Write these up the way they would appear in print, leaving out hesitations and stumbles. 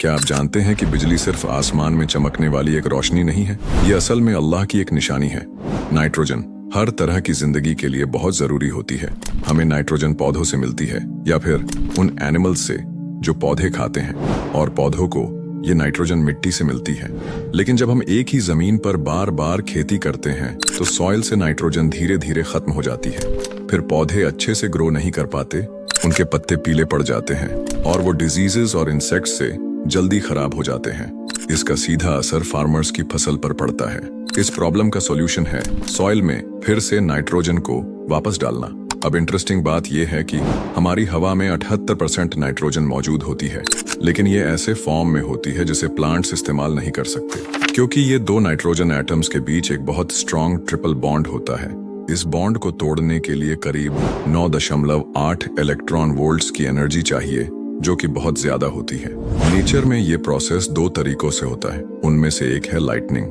क्या आप जानते हैं कि बिजली सिर्फ आसमान में चमकने वाली एक रोशनी नहीं है, ये असल में अल्लाह की एक निशानी है। नाइट्रोजन हर तरह की जिंदगी के लिए बहुत जरूरी होती है। हमें नाइट्रोजन पौधों से मिलती है या फिर उन एनिमल्स से जो पौधे खाते हैं, और पौधों को ये नाइट्रोजन मिट्टी से मिलती है। लेकिन जब हम एक ही जमीन पर बार बार खेती करते हैं तो सॉइल से नाइट्रोजन धीरे धीरे खत्म हो जाती है। फिर पौधे अच्छे से ग्रो नहीं कर पाते, उनके पत्ते पीले पड़ जाते हैं और वो डिजीजेस और इंसेक्ट्स से जल्दी खराब हो जाते हैं। इसका सीधा असर फार्मर्स की फसल पर पड़ता है। इस प्रॉब्लम का सॉल्यूशन है सॉइल में फिर से नाइट्रोजन को वापस डालना। अब इंटरेस्टिंग बात यह है कि हमारी हवा में 78% नाइट्रोजन मौजूद होती है, लेकिन ये ऐसे फॉर्म में होती है जिसे प्लांट्स इस्तेमाल नहीं कर सकते, क्योंकि ये दो नाइट्रोजन एटम्स के बीच एक बहुत स्ट्रॉन्ग ट्रिपल बॉन्ड होता है। इस बॉन्ड को तोड़ने के लिए करीब 9.8 इलेक्ट्रॉन वोल्ट्स की एनर्जी चाहिए, जो कि बहुत ज्यादा होती है। नेचर में ये प्रोसेस दो तरीकों से होता है। उनमें से एक है लाइटनिंग।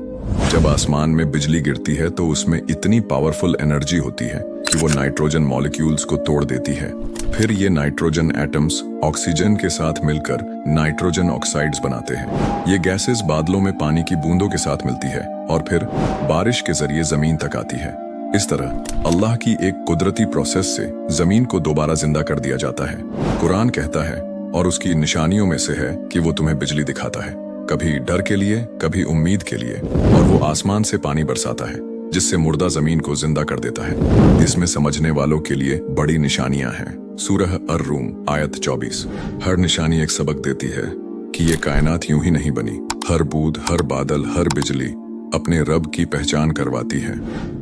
जब आसमान में बिजली गिरती है तो उसमें इतनी पावरफुल एनर्जी होती है कि वो नाइट्रोजन मॉलिक्यूल्स को तोड़ देती है। फिर ये नाइट्रोजन एटम्स ऑक्सीजन के साथ मिलकर नाइट्रोजन ऑक्साइड्स बनाते हैं। ये गैसेस बादलों में पानी की बूंदों के साथ मिलती है और फिर बारिश के जरिए जमीन तक आती है। इस तरह अल्लाह की एक कुदरती प्रोसेस से जमीन को दोबारा जिंदा कर दिया जाता है। कुरान कहता है, और उसकी निशानियों में से है कि वो तुम्हें बिजली दिखाता है, कभी डर के लिए, कभी उम्मीद के लिए, और वो आसमान से पानी बरसाता है जिससे मुर्दा जमीन को जिंदा कर देता है। इसमें समझने वालों के लिए बड़ी निशानियां हैं। सूरह अर-रूम आयत 24। हर निशानी एक सबक देती है कि ये कायनात यूं ही नहीं बनी। हर बूंद, हर बादल, हर बिजली अपने रब की पहचान करवाती है।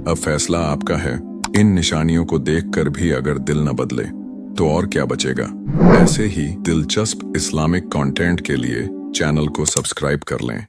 अब फैसला आपका है। इन निशानियों को देखकर भी अगर दिल न बदले तो और क्या बचेगा। ऐसे ही दिलचस्प इस्लामिक कंटेंट के लिए चैनल को सब्सक्राइब कर लें।